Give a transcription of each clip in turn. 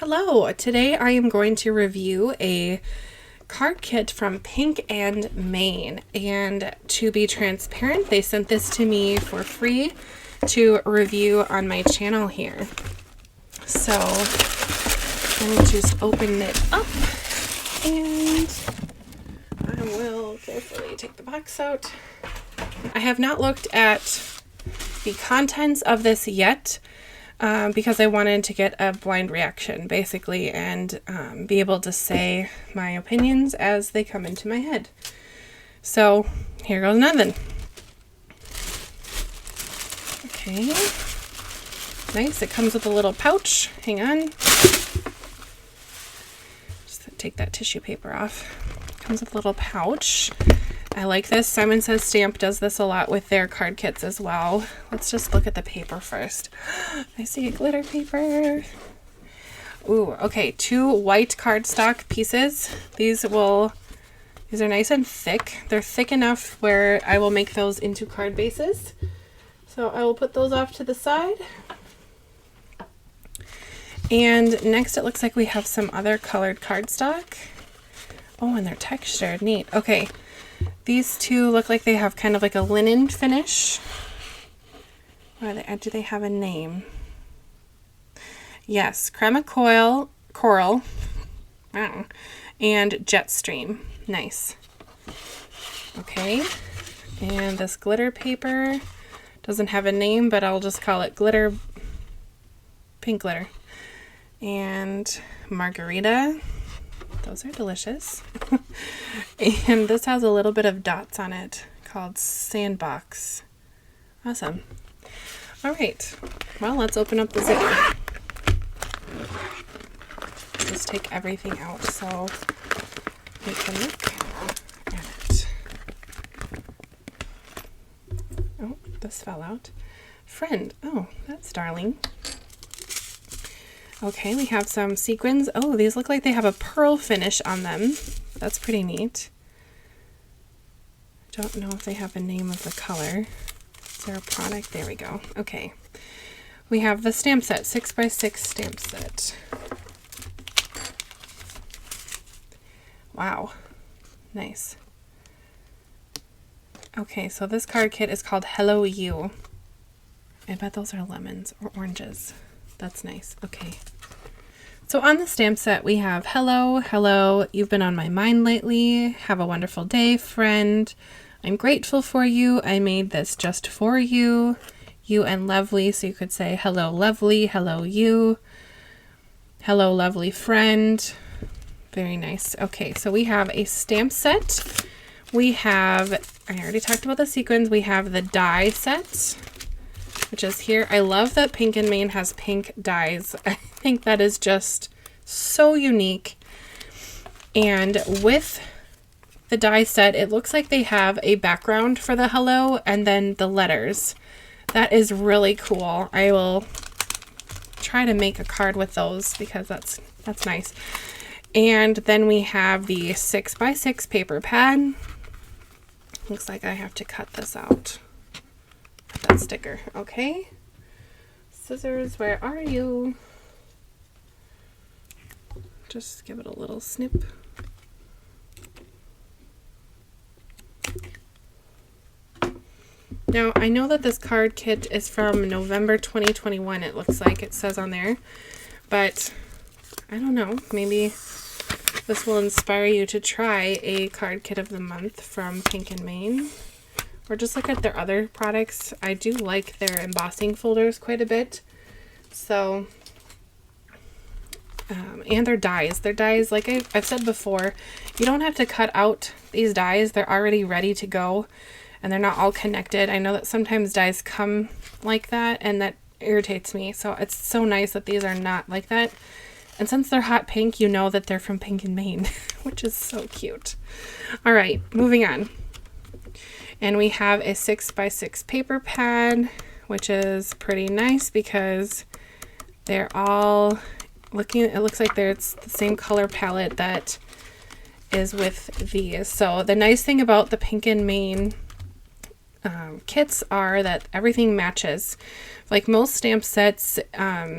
Hello, today I am going to review a card kit from Pink and Main, and to be transparent, they sent this to me for free to review on my channel here. So let me just open it up and I will carefully take the box out. I have not looked at the contents of this yet, because I wanted to get a blind reaction, basically, and be able to say my opinions as they come into my head. So, here goes nothing. Okay. Nice. It comes with a little pouch. Hang on. Just take that tissue paper off. It comes with a little pouch. I like this. Simon Says Stamp does this a lot with their card kits as well. Let's just look at the paper first. I see a glitter paper. Ooh, okay, 2 white cardstock pieces. These are nice and thick. They're thick enough where I will make those into card bases. So I will put those off to the side. And next it looks like we have some other colored cardstock. Oh, and they're textured. Neat. Okay. These two look like they have kind of like a linen finish. Do they have a name? Yes, Crema Coral, and Jetstream. Nice. Okay, and this glitter paper doesn't have a name, but I'll just call it glitter, pink glitter. And Margarita. Those are delicious. And this has a little bit of dots on it called Sandbox. Awesome. All right. Well, let's open up the zipper. Just take everything out so we can look at it. Oh, this fell out. Friend. Oh, that's darling. Okay, we have some sequins. Oh, these look like they have a pearl finish on them. That's pretty neat. Don't know if they have a name of the color. Is there a product? There we go. Okay. We have the stamp set, 6x6 stamp set. Wow. Nice. Okay, so this card kit is called Hello You. I bet those are lemons or oranges. That's nice. Okay. So on the stamp set, we have hello, you've been on my mind lately. Have a wonderful day, friend. I'm grateful for you. I made this just for you. You and lovely. So you could say hello, lovely. Hello, you. Hello, lovely friend. Very nice. Okay. So we have a stamp set. We have, I already talked about the sequins. We have the die set, which is here. I love that Pink and Main has pink dies. I think that is just so unique. And with the die set, it looks like they have a background for the hello and then the letters. That is really cool. I will try to make a card with those because that's nice. And then we have the 6x6 paper pad. Looks like I have to cut this out. That sticker. Okay. Scissors, where are you? Just give it a little snip. Now, I know that this card kit is from November 2021, it looks like it says on there, but I don't know, maybe this will inspire you to try a card kit of the month from Pink and Main. Or just look at their other products. I do like their embossing folders quite a bit. So, and their dies. Their dies, like I've said before, you don't have to cut out these dies. They're already ready to go, and they're not all connected. I know that sometimes dies come like that, and that irritates me. So it's so nice that these are not like that. And since they're hot pink, you know that they're from Pink and Main, which is so cute. All right, moving on. And we have a 6x6 paper pad, which is pretty nice because they're all looking, it looks like it's the same color palette that is with these. So the nice thing about the Pink and Main kits are that everything matches. Like most stamp sets,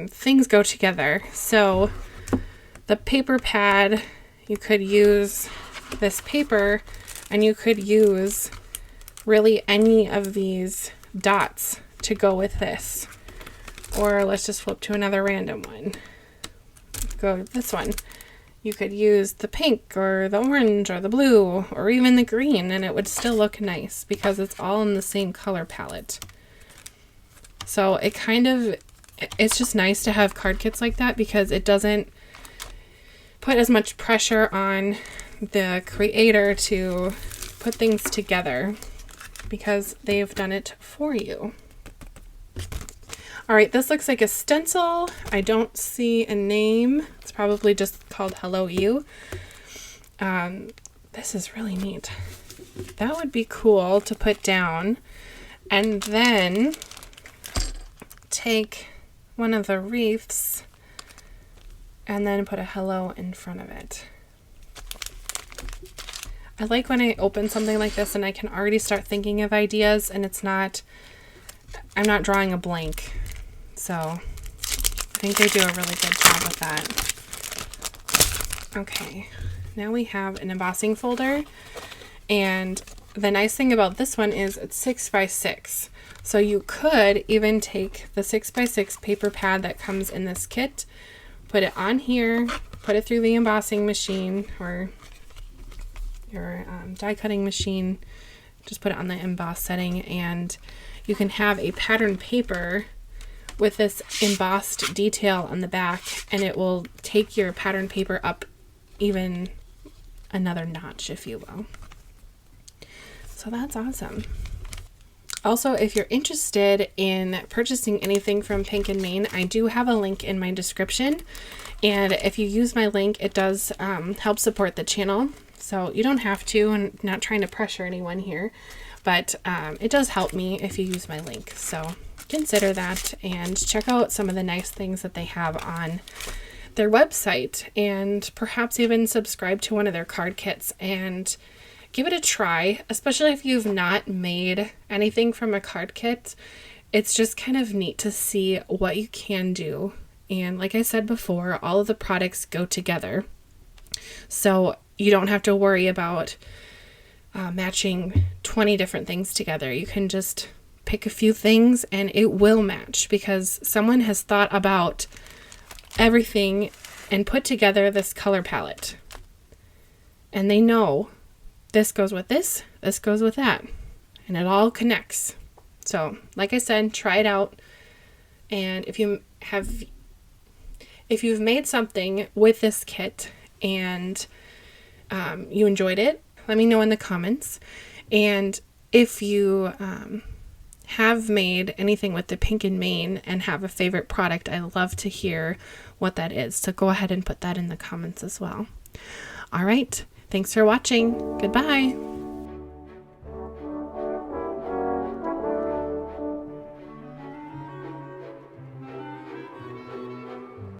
things go together. So the paper pad, you could use this paper, and you could use really any of these dots to go with this. Or let's just flip to another random one. Let's go with this one. You could use the pink or the orange or the blue or even the green, and it would still look nice because it's all in the same color palette. So it's just nice to have card kits like that because it doesn't put as much pressure on the creator to put things together because they've done it for you. All right, this looks like a stencil. I don't see a name. It's probably just called Hello You. This is really neat. That would be cool to put down and then take one of the wreaths and then put a hello in front of it. I like when I open something like this and I can already start thinking of ideas and I'm not drawing a blank. So I think they do a really good job with that. Okay, now we have an embossing folder, and the nice thing about this one is it's 6x6. So you could even take the 6x6 paper pad that comes in this kit, put it on here, put it through the embossing machine or your die cutting machine, just put it on the emboss setting, and you can have a pattern paper with this embossed detail on the back, and it will take your pattern paper up even another notch, if you will. So that's awesome. Also, if you're interested in purchasing anything from Pink & Main, I do have a link in my description, and if you use my link, it does help support the channel. So you don't have to, and not trying to pressure anyone here, but it does help me if you use my link. So consider that and check out some of the nice things that they have on their website, and perhaps even subscribe to one of their card kits and give it a try, especially if you've not made anything from a card kit. It's just kind of neat to see what you can do. And like I said before, all of the products go together. So you don't have to worry about matching 20 different things together. You can just pick a few things and it will match because someone has thought about everything and put together this color palette. And they know this goes with this goes with that, and it all connects. So like I said, try it out. And if you've made something with this kit and you enjoyed it, let me know in the comments. And if you have made anything with the Pink & Main and have a favorite product, I love to hear what that is. So go ahead and put that in the comments as well. All right. Thanks for watching. Goodbye.